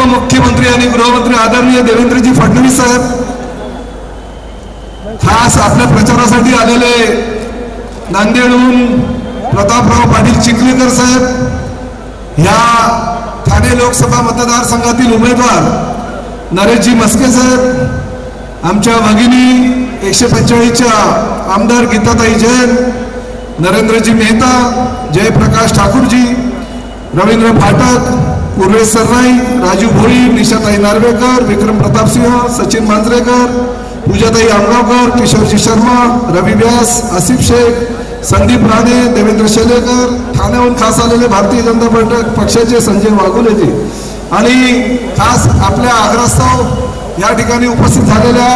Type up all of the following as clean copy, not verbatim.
उपमुख्यमंत्री आणि गृहमंत्री आदरणीय देवेंद्रजी फडणवीस साहेब खास आपल्या प्रचारासाठी आलेले नांदेडहून प्रतापराव पाटील चिखलीकर साहेब, ह्या ठाणे लोकसभा मतदारसंघातील उमेदवार नरेशजी मस्के साहेब, आमच्या भगिनी 145च्या आमदार गीताताई जैन, नरेंद्रजी मेहता, जयप्रकाश ठाकूरजी, रवींद्र फाटक, उर्वेश सरनाई, राजू भोई, निशाताई नार्वेकर, विक्रम प्रतापसिंह, सचिन मांजरेकर, पूजाताई आमगावकर, किशोरजी शर्मा, रवी व्यास, आसिफ शेख, संदीप राणे, देवेंद्र शेलेकर, ठाण्याहून खास आलेले भारतीय जनता पक्षाचे संजय वाघोलेजी आणि खास आपल्या आग्रहास्तव या ठिकाणी उपस्थित झालेल्या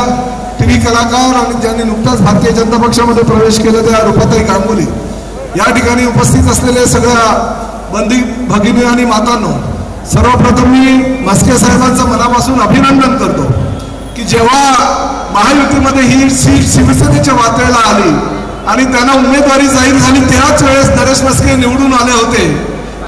टीव्ही कलाकार आणि ज्यांनी नुकताच भारतीय जनता पक्षामध्ये प्रवेश केला त्या रूपाताई गांगुली, या ठिकाणी उपस्थित असलेले सगळ्या बंदी भगिनी आणि मातांनो, सर्वप्रथम मी मस्के साहेबांचं मनापासून अभिनंदन करतो की जेव्हा महायुतीमध्ये ही सीट शिवसेनेच्या वाटेला आली आणि त्यांना उमेदवारी जाहीर झाली त्याच वेळेस नरेश मस्के निवडून आले होते,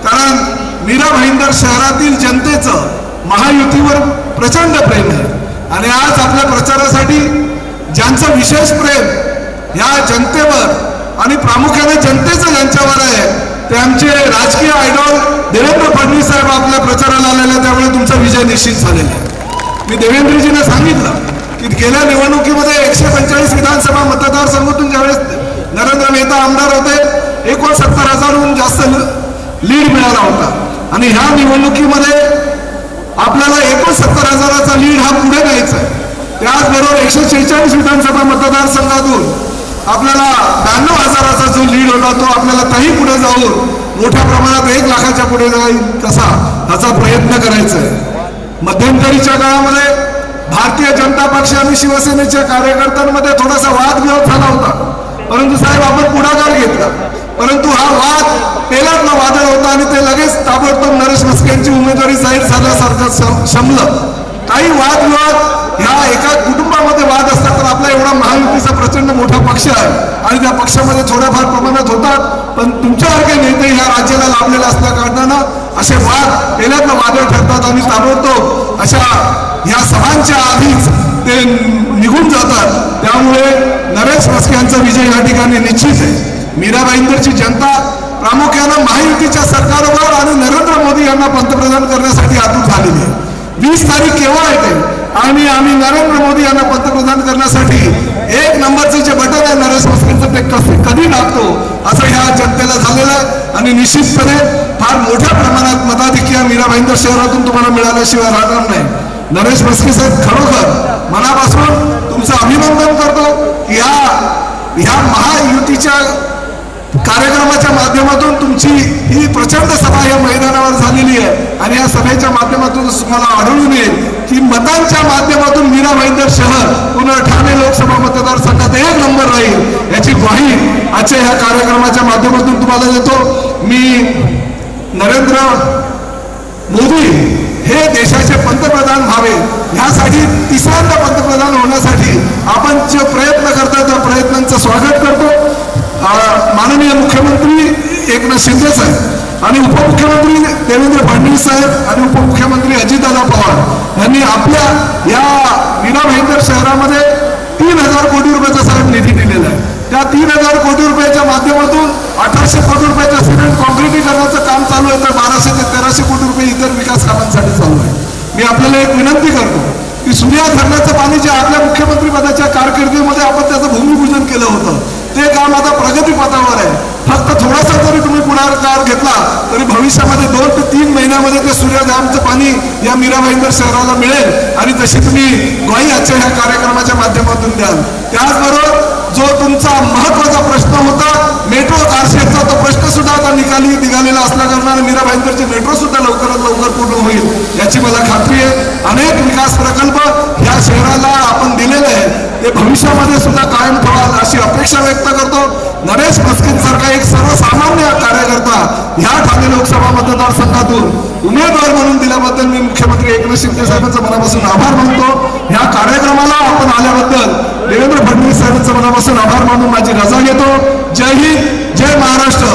कारण मीरा भाईंदर शहरातील जनतेचं महायुतीवर प्रचंड प्रेम आहे आणि आज आपल्या प्रचारासाठी ज्यांचं विशेष प्रेम या जनतेवर आणि प्रामुख्याने जनतेचं ज्यांच्यावर आहे ते आमचे राजकीय आयडॉल देवेंद्र फडणवीस साहेब आपल्या प्रचाराला आलेले, त्यामुळे तुमचा विजय निश्चित झालेला आहे। मी देवेंद्रजीने सांगितलं की गेल्या निवडणुकीमध्ये 145 विधानसभा मतदारसंघातून ज्यावेळेस नरेंद्र मेहता आमदार होते 69,000हून जास्त लीड मिळाला होता आणि ह्या निवडणुकीमध्ये आपल्याला 69,000चा लीड हा पुढे न्यायचा आहे। त्याचबरोबर 146 विधानसभा मतदारसंघातून आपल्याला 92,000चा जो लीड होता तो आपल्याला काही पुढे जाऊन मोठ्या प्रमाणात 1 लाखाच्या पुढे जाईल कसा ह्याचा प्रयत्न करायचा आहे। मध्यंतरीच्या काळामध्ये भारतीय जनता पक्ष आणि शिवसेनेच्या कार्यकर्त्यांमध्ये थोडासा वादविवाद झाला होता, परंतु साहेब आपण पुढाकार घेतला, परंतु हा वाद पेलातला वादळ होता आणि ते लगेच ताबडतोब नरेश मस्के यांची उमेदवारी जाहीर झाल्यासारखं शमलं। काही वादविवाद ह्या एका कुटुंबामध्ये वाद असतात, तर आपला एवढा महायुतीचा प्रचंड मोठा पक्ष आहे आणि त्या पक्षामध्ये थोड्याफार प्रमाणात होतात, पण तुमच्यासारखे नेते ह्या राज्याला लाभलेले असल्या कारणानं असे वाद पेल्यातलं वादळ ठरतात आणि ताबडतोब अशा ह्या सभांच्या आधीच ते निघून जातात। त्यामुळे नरेश मस्के यांचा विजय या ठिकाणी निश्चित आहे। मीरा भाईंदरची जनता प्रामुख्यानं महायुतीच्या सरकारवर आणि नरेंद्र मोदी यांना पंतप्रधान करण्यासाठी आतुर झालेली आहे। 20 तारीख केव्हा येते आणि आम्ही नरेंद्र मोदी यांना पंतप्रधान करण्यासाठी 1 नंबरचं जे बटन आहे नरेश मस्केंचं ते कधी टाकतो असं ह्या जनतेला झालेलं आहे आणि निश्चितपणे फार मोठ्या प्रमाणात मताधिक्य मीरा भाईंदर शहरातून तुम्हाला मिळाल्याशिवाय राहणार नाही। नरेश मस्के साहेब खरोखर मनापासून तुमचं अभिनंदन करतो की ह्या महायुतीच्या कार्यक्रमाच्या माध्यमातून तुमची ही प्रचंड सभा या मैदानावर झालेली आहे आणि या सभेच्या माध्यमातून तुम्हाला आढळून येईल की मतांच्या माध्यमातून मीरा भाईंदर शहर पुन्हा ठाणे लोकसभा मतदारसंघात 1 नंबर राहील याची ग्वाही आजच्या ह्या कार्यक्रमाच्या माध्यमातून तुम्हाला देतो। मी नरेंद्र मोदी हे देशाचे पंतप्रधान व्हावे ह्यासाठी 3ऱ्यांदा पंतप्रधान होण्यासाठी आपण जे प्रयत्न करतो त्या प्रयत्नांचं स्वागत करतो। माननीय मुख्यमंत्री एकनाथ शिंदे साहेब आणि उपमुख्यमंत्री देवेंद्र फडणवीस साहेब आणि उपमुख्यमंत्री अजितदादा पवार यांनी आपल्या या मीरा भाईंदर शहरामध्ये 3,000 कोटी रुपयाचा साहेब निधी दिलेला आहे। त्या 3,000 कोटी रुपयाच्या माध्यमातून 1,800 कोटी रुपयाच्या सिमेंट कॉन्क्रिटीकरणाचं काम चालू आहे, तर 1200 ते 1300 कोटी रुपये इतर विकास कामांसाठी चालू आहे। मी आपल्याला एक विनंती करतो की सूर्या धरणाचं पाणी जे आपल्या मुख्यमंत्री पदाच्या कारकिर्दीमध्ये आपण त्याचं भूमिपूजन केलं होतं ते काम आता प्रगतीपथावर आहे। फक्त थोडासा जरी तुम्ही पुढाकार घेतला तरी भविष्यामध्ये 2 ते 3 महिन्यामध्ये ते सूर्य डॅमचं पाणी या मीरा भाईंदर शहराला मिळेल आणि तशी तुम्ही ग्वाही आजच्या ह्या कार्यक्रमाच्या माध्यमातून द्याल। त्याचबरोबर जो तुमचा महत्वाचा प्रश्न होता मेट्रो कारशेडचा तो प्रश्न सुद्धा आता निघालेला असल्या कारणाने मीरा भाईंदरची मेट्रो सुद्धा लवकरात लवकर पूर्ण होईल याची मला खात्री आहे। अनेक विकास प्रकल्प या शहराला आपण दिलेले आहेत ते भविष्यामध्ये सुद्धा कायम ठेवाल अशी अपेक्षा व्यक्त करतो। नरेश मस्केंसारखा एक सर्वसामान्य कार्यकर्ता ह्या ठाणे लोकसभा मतदारसंघातून उमेदवार म्हणून दिल्याबद्दल मी मुख्यमंत्री एकनाथ शिंदे साहेबांचा मनापासून आभार मानतो। ह्या कार्यक्रमाला आपण आल्याबद्दल देवेंद्र फडणवीस साहेबांचा मनापासून आभार मानून माझी रजा घेतो। जय हिंद, जय महाराष्ट्र।